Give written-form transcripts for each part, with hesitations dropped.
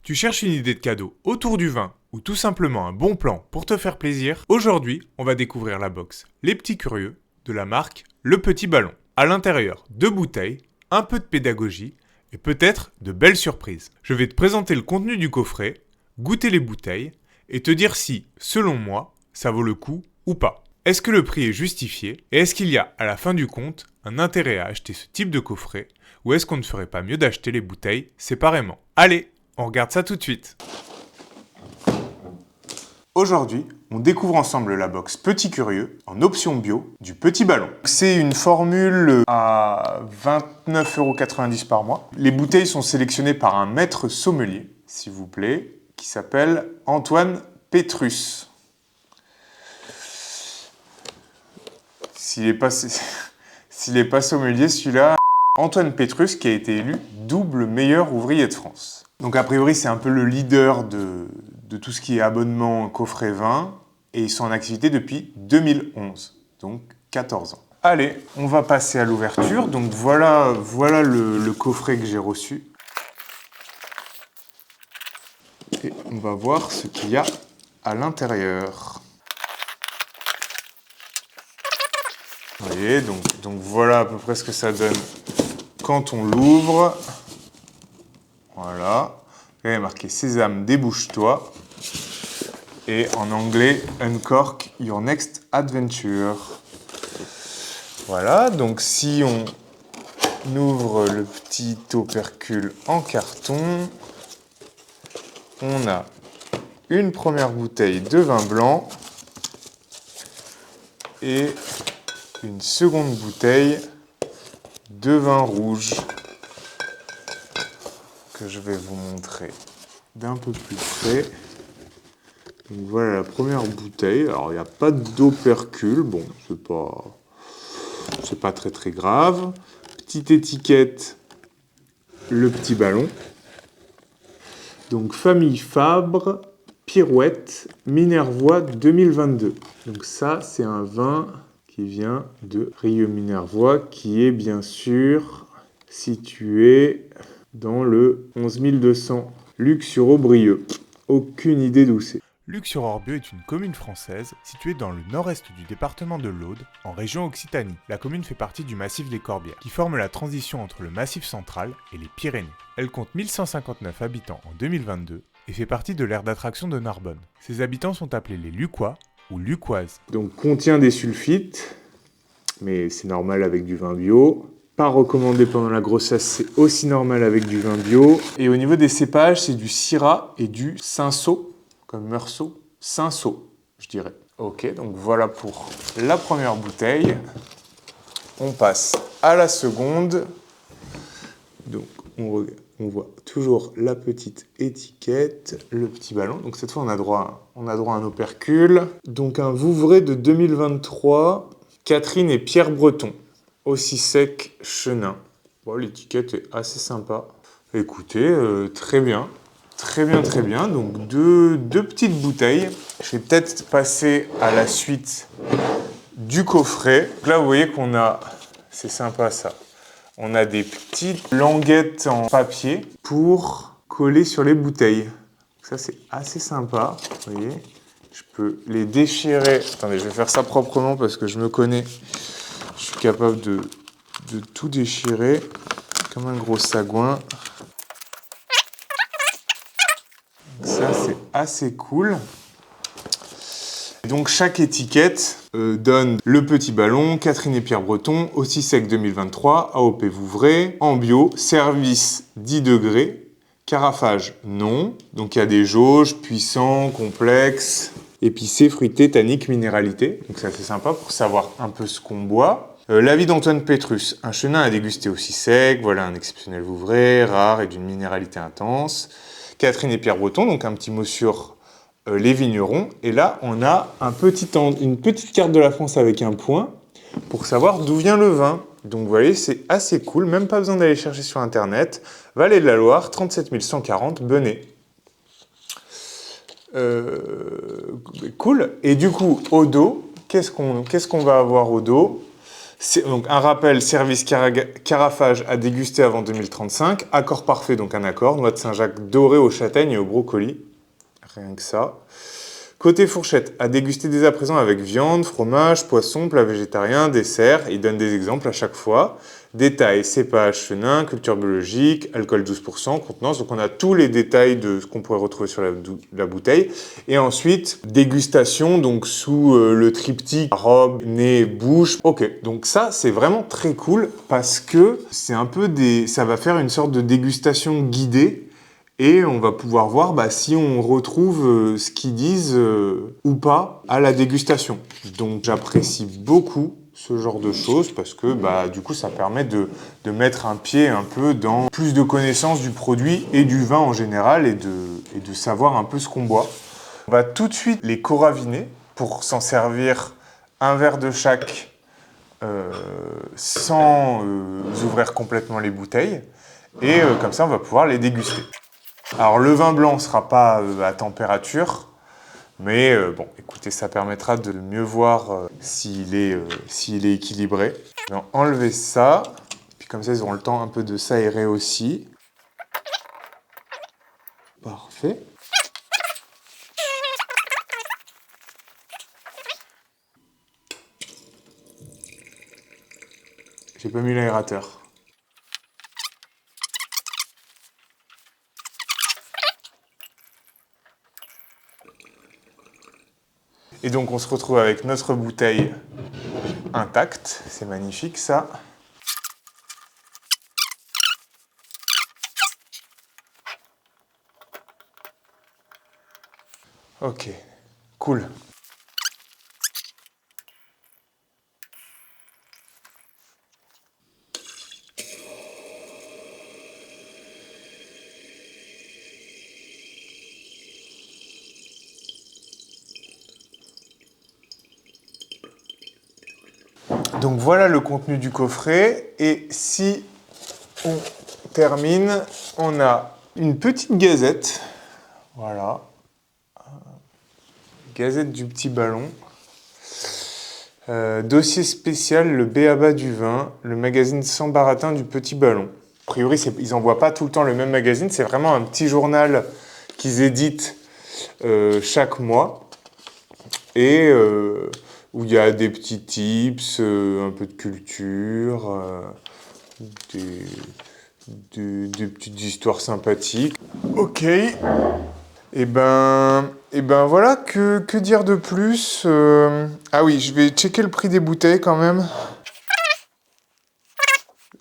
Tu cherches une idée de cadeau autour du vin ou tout simplement un bon plan pour te faire plaisir? Aujourd'hui, on va découvrir la box Les Petits Curieux de la marque Le Petit Ballon. À l'intérieur, 2 bouteilles, un peu de pédagogie et peut-être de belles surprises. Je vais te présenter le contenu du coffret, goûter les bouteilles et te dire si, selon moi, ça vaut le coup ou pas. Est-ce que le prix est justifié et est-ce qu'il y a, à la fin du compte, un intérêt à acheter ce type de coffret ou est-ce qu'on ne ferait pas mieux d'acheter les bouteilles séparément? Allez, on regarde ça tout de suite. Aujourd'hui, on découvre ensemble la box Petit Curieux en option bio du Petit Ballon. C'est une formule à 29,90 € par mois. Les bouteilles sont sélectionnées par un maître sommelier, s'il vous plaît, qui s'appelle Antoine Pétrus. S'il n'est pas sommelier, celui-là, Antoine Pétrus, qui a été élu double meilleur ouvrier de France. Donc a priori, c'est un peu le leader de tout ce qui est abonnement coffret vin, et ils sont en activité depuis 2011, donc 14 ans. Allez, on va passer à l'ouverture. Donc voilà le coffret que j'ai reçu. Et on va voir ce qu'il y a à l'intérieur. Vous voyez, donc voilà à peu près ce que ça donne quand on l'ouvre. Voilà. Il y a marqué Sésame, débouche-toi. Et en anglais, Uncork Your Next Adventure. Voilà, donc si on ouvre le petit opercule en carton, on a une première bouteille de vin blanc et une seconde bouteille de vin rouge que je vais vous montrer d'un peu plus près. Donc voilà la première bouteille. Alors il n'y a pas d'opercule, bon c'est pas très grave. Petite étiquette, Le Petit Ballon. Donc famille Fabre, Pirouette, Minervois 2022. Donc ça c'est un vin qui vient de Rieux-Minervois, qui est bien sûr situé dans le 11200 Luc-sur-Aubrieux. Aucune idée d'où c'est. Luc-sur-Orbieu est une commune française située dans le nord-est du département de l'Aude, en région Occitanie. La commune fait partie du massif des Corbières, qui forme la transition entre le massif central et les Pyrénées. Elle compte 1159 habitants en 2022 et fait partie de l'aire d'attraction de Narbonne. Ses habitants sont appelés les Lucois ou Lucoises. Donc contient des sulfites, mais c'est normal avec du vin bio. Pas recommandé pendant la grossesse, c'est aussi normal avec du vin bio. Et au niveau des cépages, c'est du Syrah et du Cinsault, comme Meursault, Cinsault, je dirais. Ok, donc voilà pour la première bouteille. On passe à la seconde. Donc on voit toujours la petite étiquette, le petit ballon. Donc cette fois on a droit à un opercule. Donc un Vouvray de 2023, Catherine et Pierre Breton. Aussi sec, Chenin. Bon, l'étiquette est assez sympa. Écoutez, très bien. Très bien. Donc deux petites bouteilles. Je vais peut-être passer à la suite du coffret. Là, vous voyez qu'on a... C'est sympa ça. On a des petites languettes en papier pour coller sur les bouteilles. Ça, c'est assez sympa. Vous voyez, je peux les déchirer. Attendez, je vais faire ça proprement parce que je me connais. Je suis capable de tout déchirer comme un gros sagouin. Ça, c'est assez cool. Donc, chaque étiquette donne Le Petit Ballon, Catherine et Pierre Breton, Aussi Sec 2023, AOP Vouvray, en bio, service 10 degrés, carafage non. Donc, il y a des jauges, puissant, complexe, épicé, fruité, tannique, minéralité. Donc, c'est assez sympa pour savoir un peu ce qu'on boit. L'avis d'Antoine Pétrus, un chenin à déguster aussi sec, voilà un exceptionnel Vouvray, rare et d'une minéralité intense. Catherine et Pierre Breton, donc un petit mot sur les vignerons. Et là, on a une petite carte de la France avec un point pour savoir d'où vient le vin. Donc vous voyez, c'est assez cool, même pas besoin d'aller chercher sur Internet. Vallée de la Loire, 37 140, Benay. Cool. Et du coup, au dos, qu'est-ce qu'on va avoir au dos ? Donc un rappel, service carafage à déguster avant 2035. Accord parfait, donc un accord. Noix de Saint-Jacques dorée aux châtaignes et au brocoli. Rien que ça. Côté fourchette, à déguster dès à présent avec viande, fromage, poisson, plat végétarien, dessert. Il donne des exemples à chaque fois. Détails, cépage, chenin, culture biologique, alcool 12%, contenance. Donc on a tous les détails de ce qu'on pourrait retrouver sur la bouteille. Et ensuite, dégustation, donc sous le triptyque robe, nez, bouche. Ok, donc ça c'est vraiment très cool parce que c'est un peu ça va faire une sorte de dégustation guidée. Et on va pouvoir voir si on retrouve ce qu'ils disent ou pas à la dégustation. Donc j'apprécie beaucoup ce genre de choses parce que du coup ça permet de mettre un pied un peu dans plus de connaissances du produit et du vin en général et de savoir un peu ce qu'on boit. On va tout de suite les coraviner pour s'en servir un verre de chaque sans ouvrir complètement les bouteilles. Et comme ça on va pouvoir les déguster. Alors le vin blanc ne sera pas à température, mais bon, écoutez, ça permettra de mieux voir s'il est équilibré. Je vais enlever ça, puis comme ça ils auront le temps un peu de s'aérer aussi. Parfait. J'ai pas mis l'aérateur. Et donc on se retrouve avec notre bouteille intacte, c'est magnifique ça. Ok, cool. Donc voilà le contenu du coffret. Et si on termine, on a une petite gazette. Voilà. Gazette du petit ballon. Dossier spécial, le b.a.-ba du vin, le magazine sans baratin du petit ballon. A priori, ils n'envoient pas tout le temps le même magazine, c'est vraiment un petit journal qu'ils éditent chaque mois. Et où il y a des petits tips, un peu de culture, des petites histoires sympathiques. Ok. Et ben voilà, que dire de plus Ah oui, je vais checker le prix des bouteilles quand même.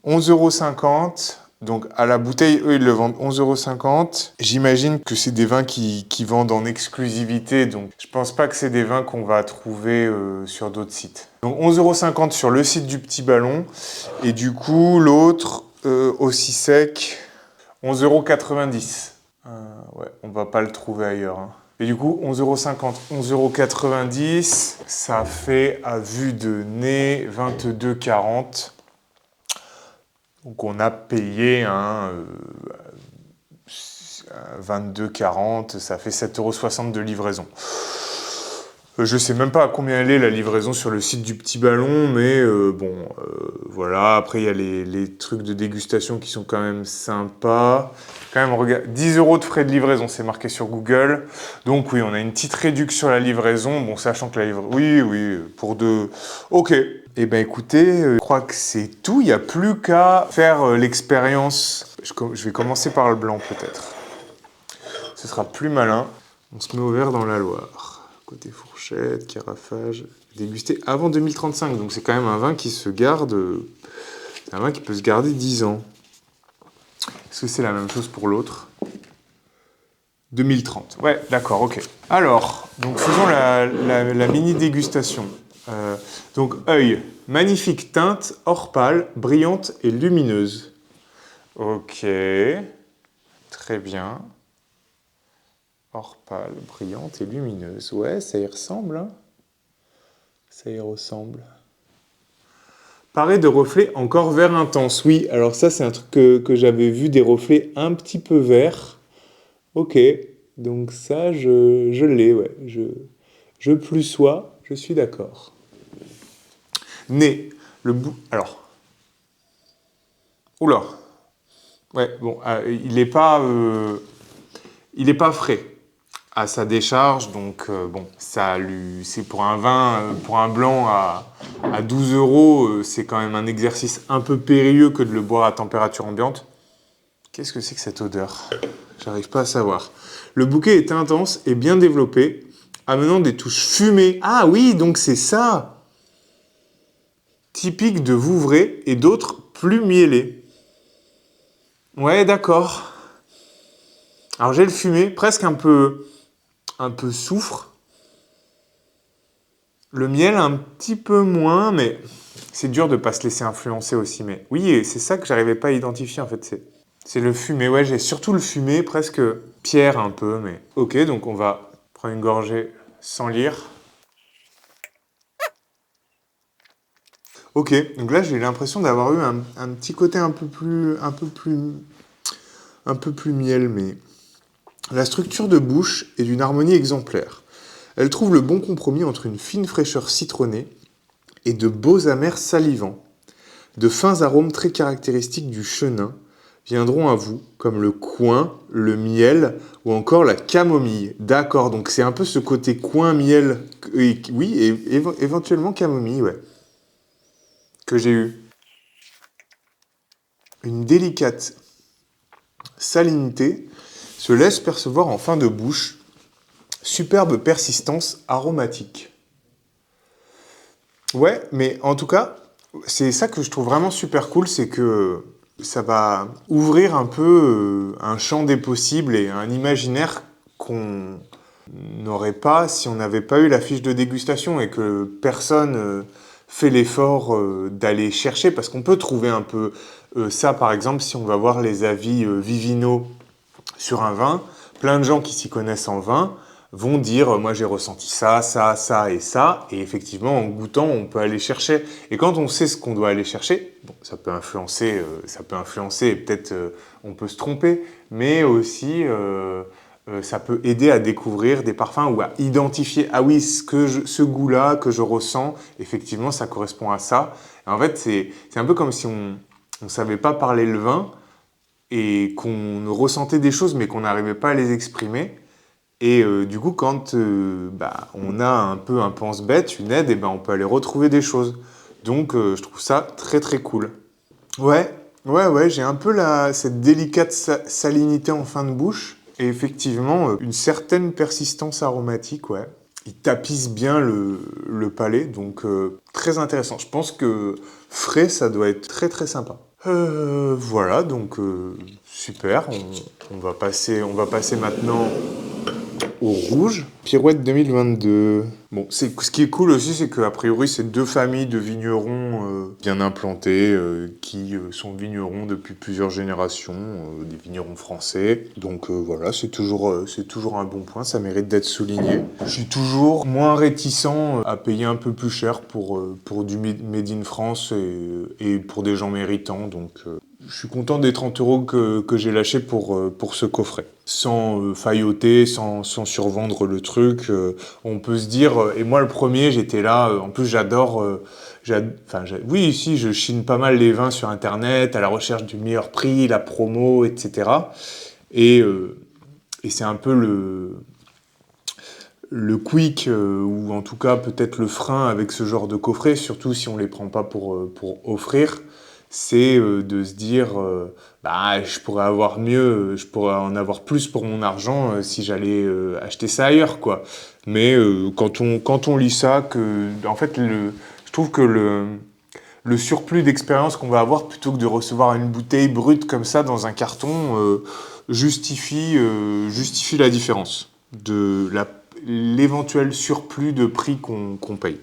11,50 €. Donc à la bouteille, eux, ils le vendent 11,50 €. J'imagine que c'est des vins qui vendent en exclusivité, donc je pense pas que c'est des vins qu'on va trouver sur d'autres sites. Donc 11,50 € sur le site du Petit Ballon. Et du coup, l'autre, aussi sec, 11,90 €. Ouais, on va pas le trouver ailleurs. Hein. Et du coup, 11,50 €, 11,90 €, ça fait à vue de nez 22,40 €. Donc on a payé 22,40 €, ça fait 7,60 € de livraison. Je sais même pas à combien elle est la livraison sur le site du Petit Ballon, mais voilà. Après, il y a les trucs de dégustation qui sont quand même sympas. Quand même, regarde, 10 € de frais de livraison, c'est marqué sur Google. Donc oui, on a une petite réduction sur la livraison. Bon, sachant que la livraison... Oui, pour deux... Ok. Eh ben écoutez, je crois que c'est tout. Il n'y a plus qu'à faire l'expérience. Je vais commencer par le blanc peut-être. Ce sera plus malin. On se met au vert dans la Loire. Côté fourchette, carafage, dégusté avant 2035. Donc c'est quand même un vin qui se garde... C'est un vin qui peut se garder 10 ans. Est-ce que c'est la même chose pour l'autre ? 2030. Ouais, d'accord, ok. Alors, donc faisons la mini dégustation. Donc, œil, magnifique teinte, or pâle, brillante et lumineuse. Ok, très bien. Or pâle, brillante et lumineuse. Ouais, ça y ressemble. Hein, ça y ressemble. Paré de reflets encore vert intense. Oui, alors ça, c'est un truc que j'avais vu, des reflets un petit peu verts. Ok, donc ça, je l'ai, ouais. Je plus sois, je suis d'accord. Nez. Alors, oula. Ouais, bon, il est pas frais à sa décharge, donc bon, c'est pour un vin, pour un blanc à 12 euros, c'est quand même un exercice un peu périlleux que de le boire à température ambiante. Qu'est-ce que c'est que cette odeur? J'arrive pas à savoir. Le bouquet est intense et bien développé, amenant des touches fumées. Ah oui, donc c'est ça! Typique de Vouvray et d'autres plus miellés. Ouais, d'accord. Alors j'ai le fumé, presque un peu soufre. Le miel un petit peu moins, mais c'est dur de pas se laisser influencer aussi. Mais oui, et c'est ça que j'arrivais pas à identifier en fait. C'est le fumé. Ouais, j'ai surtout le fumé, presque pierre un peu, mais ok. Donc on va prendre une gorgée sans lire. Ok, donc là j'ai l'impression d'avoir eu un petit côté un peu plus miel, mais la structure de bouche est d'une harmonie exemplaire. Elle trouve le bon compromis entre une fine fraîcheur citronnée et de beaux amers salivants. De fins arômes très caractéristiques du chenin viendront à vous, comme le coing, le miel ou encore la camomille. D'accord, donc c'est un peu ce côté coing, miel, oui, et éventuellement camomille, ouais, que j'ai eu. Une délicate salinité se laisse percevoir en fin de bouche. Superbe persistance aromatique. Ouais, mais en tout cas, c'est ça que je trouve vraiment super cool, c'est que ça va ouvrir un peu un champ des possibles et un imaginaire qu'on n'aurait pas si on n'avait pas eu la fiche de dégustation et que personne fait l'effort d'aller chercher, parce qu'on peut trouver un peu ça, par exemple, si on va voir les avis Vivino sur un vin, plein de gens qui s'y connaissent en vin vont dire moi j'ai ressenti ça, ça, ça et ça, et effectivement en goûtant on peut aller chercher. Et quand on sait ce qu'on doit aller chercher, bon, ça peut influencer et peut-être on peut se tromper, mais aussi ça peut aider à découvrir des parfums ou à identifier ah oui ce goût-là que je ressens, effectivement ça correspond à ça. Et en fait c'est un peu comme si on savait pas parler le vin et qu'on ressentait des choses mais qu'on n'arrivait pas à les exprimer. Et du coup, quand on a un peu un pense-bête, une aide, et ben, on peut aller retrouver des choses. Donc, je trouve ça très très cool. Ouais, ouais, j'ai un peu cette délicate salinité en fin de bouche. Et effectivement, une certaine persistance aromatique, ouais. Il tapisse bien le palais, donc très intéressant. Je pense que frais, ça doit être très très sympa. Voilà, donc super. On va passer maintenant au rouge. Pirouette 2022. Bon, ce qui est cool aussi, c'est qu'a priori, c'est deux familles de vignerons bien implantés qui sont vignerons depuis plusieurs générations, des vignerons français. Donc voilà, c'est toujours un bon point, ça mérite d'être souligné. Je suis toujours moins réticent à payer un peu plus cher pour du Made in France et pour des gens méritants. Donc je suis content des 30 euros que j'ai lâché pour ce coffret. Sans failloter, sans survendre le truc. On peut se dire, et moi le premier, j'étais là, en plus j'adore, oui, ici je chine pas mal les vins sur internet, à la recherche du meilleur prix, la promo, etc. Et c'est un peu le quick, ou en tout cas peut-être le frein avec ce genre de coffret, surtout si on les prend pas pour offrir, c'est de se dire je pourrais avoir mieux, je pourrais en avoir plus pour mon argent si j'allais acheter ça ailleurs, quoi. Mais quand on lit ça, en fait, je trouve que le surplus d'expérience qu'on va avoir plutôt que de recevoir une bouteille brute comme ça dans un carton justifie la différence de l'éventuel surplus de prix qu'on paye.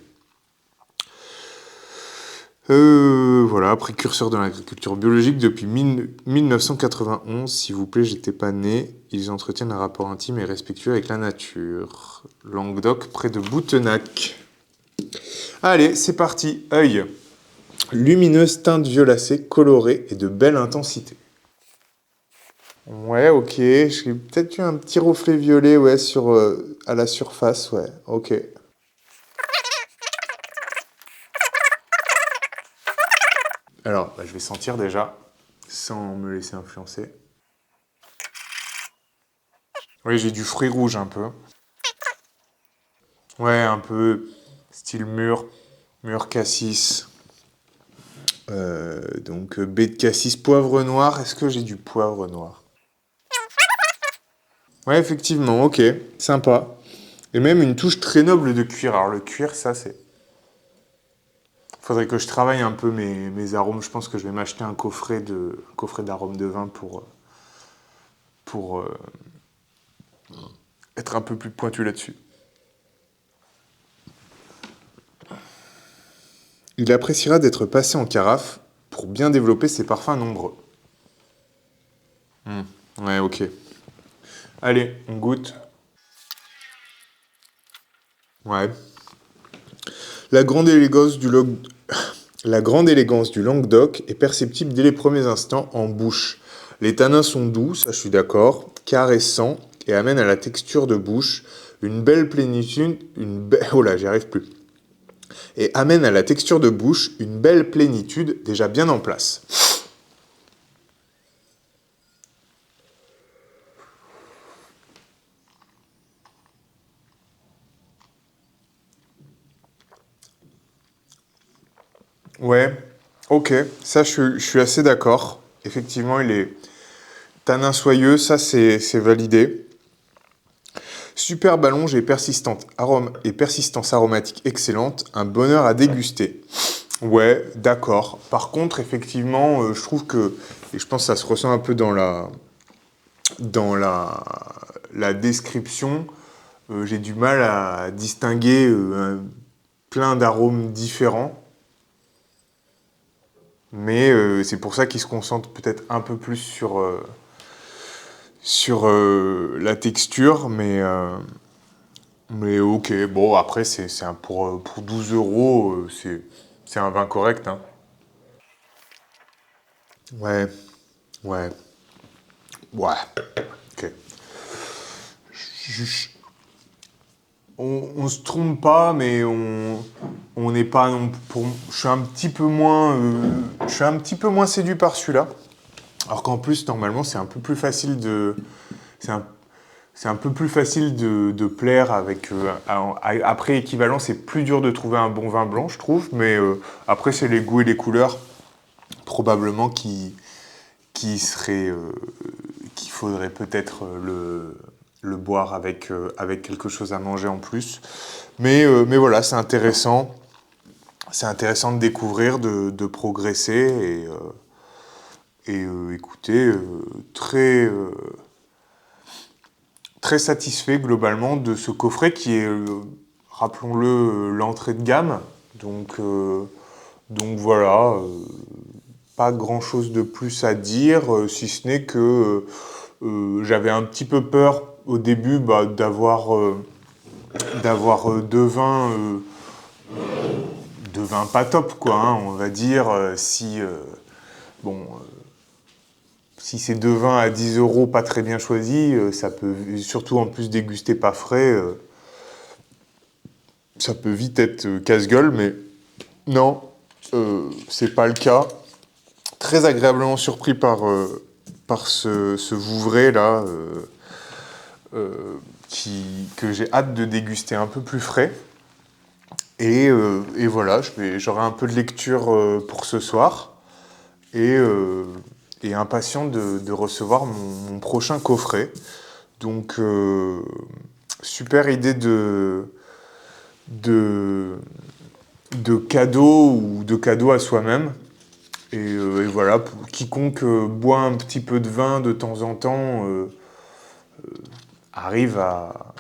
Voilà, précurseur de l'agriculture biologique depuis 1991. S'il vous plaît, j'étais pas né. Ils entretiennent un rapport intime et respectueux avec la nature. Languedoc, près de Boutenac. Allez, c'est parti. Œil. Lumineuse teinte violacée, colorée et de belle intensité. Ouais, ok. J'ai peut-être eu un petit reflet violet, ouais, à la surface, ouais. Ok. Alors, je vais sentir déjà, sans me laisser influencer. Oui, j'ai du fruit rouge un peu. Ouais, un peu style mûr cassis. Donc baie de cassis, poivre noir. Est-ce que j'ai du poivre noir? Ouais, effectivement, ok, sympa. Et même une touche très noble de cuir. Alors le cuir, ça c'est... Faudrait que je travaille un peu mes arômes. Je pense que je vais m'acheter un coffret d'arômes de vin pour être un peu plus pointu là-dessus. Il appréciera d'être passé en carafe pour bien développer ses parfums nombreux. Ouais, ok. Allez, on goûte. Ouais. La grande élégance du La grande élégance du Languedoc est perceptible dès les premiers instants en bouche. Les tanins sont doux, ça je suis d'accord, caressants et amènent à la texture de bouche une belle plénitude, oh là, j'y arrive plus. Et amènent à la texture de bouche une belle plénitude déjà bien en place. Ouais, ok, ça je suis assez d'accord. Effectivement, il est tanin soyeux, ça c'est validé. Super ballonge et persistance aromatique excellente, un bonheur à déguster. Ouais, d'accord. Par contre, effectivement, je trouve que, et je pense que ça se ressent un peu dans la description, j'ai du mal à distinguer plein d'arômes différents. Mais c'est pour ça qu'il se concentre peut-être un peu plus sur la texture, mais ok, bon, après, pour 12 euros, c'est un vin correct, hein. Ouais, ouais, ouais, ok. Je- on se trompe pas, mais on n'est pas non pour. Je suis un petit peu moins séduit par celui-là. Alors qu'en plus, normalement, c'est un peu plus facile c'est un, c'est un peu plus facile de plaire avec. Après équivalent, c'est plus dur de trouver un bon vin blanc, je trouve. Mais après, c'est les goûts et les couleurs probablement qu'il faudrait peut-être le boire avec quelque chose à manger en plus. Mais voilà, c'est intéressant. C'est intéressant de découvrir, de progresser écoutez, très satisfait globalement de ce coffret qui est, rappelons-le, l'entrée de gamme. Donc, euh, donc voilà, pas grand-chose de plus à dire, si ce n'est que j'avais un petit peu peur au début d'avoir deux vins pas top, quoi, hein, on va dire. Bon, si c'est deux vins à 10 euros pas très bien choisis, ça peut, surtout en plus dégusté pas frais, ça peut vite être casse-gueule, mais non, c'est pas le cas. Très agréablement surpris par ce Vouvray là, que j'ai hâte de déguster un peu plus frais. Et voilà, j'aurai un peu de lecture pour ce soir et, euh, et impatient de recevoir mon prochain coffret. Donc, super idée de, de cadeaux ou de cadeaux à soi-même. Et voilà, pour quiconque boit un petit peu de vin de temps en temps, arrive à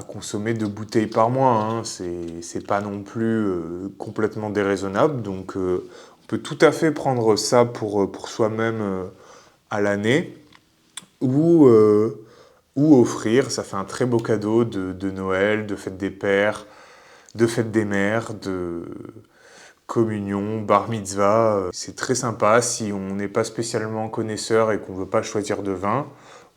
consommer 2 bouteilles par mois, hein. C'est pas non plus complètement déraisonnable. Donc on peut tout à fait prendre ça pour soi-même à l'année ou, ou offrir. Ça fait un très beau cadeau de Noël, de fête des pères, de fête des mères, de communion, bar mitzvah. C'est très sympa si on n'est pas spécialement connaisseur et qu'on veut pas choisir de vin.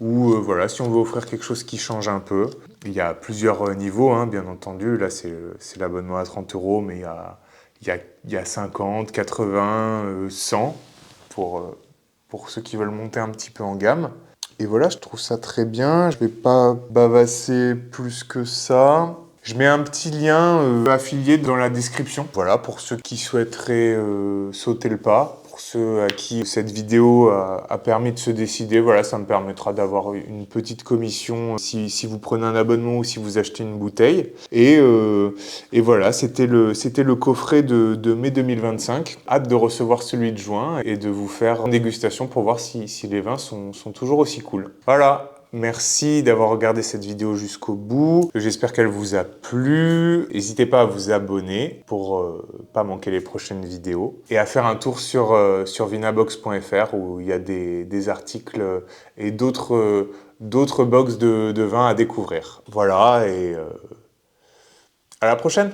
Ou voilà, si on veut offrir quelque chose qui change un peu. Il y a plusieurs niveaux, hein, bien entendu. Là, c'est l'abonnement à 30 euros, mais il y a 50, 80, 100 pour ceux qui veulent monter un petit peu en gamme. Et voilà, je trouve ça très bien. Je vais pas bavasser plus que ça. Je mets un petit lien affilié dans la description. Voilà, pour ceux qui souhaiteraient sauter le pas, pour ceux à qui cette vidéo a permis de se décider. Voilà, ça me permettra d'avoir une petite commission si vous prenez un abonnement ou si vous achetez une bouteille. Et voilà, c'était le coffret de mai 2025. Hâte de recevoir celui de juin et de vous faire une dégustation pour voir si les vins sont toujours aussi cool. Voilà. Merci d'avoir regardé cette vidéo jusqu'au bout. J'espère qu'elle vous a plu. N'hésitez pas à vous abonner pour pas manquer les prochaines vidéos. Et à faire un tour sur vinabox.fr où il y a des articles et d'autres box de vins à découvrir. Voilà, et à la prochaine!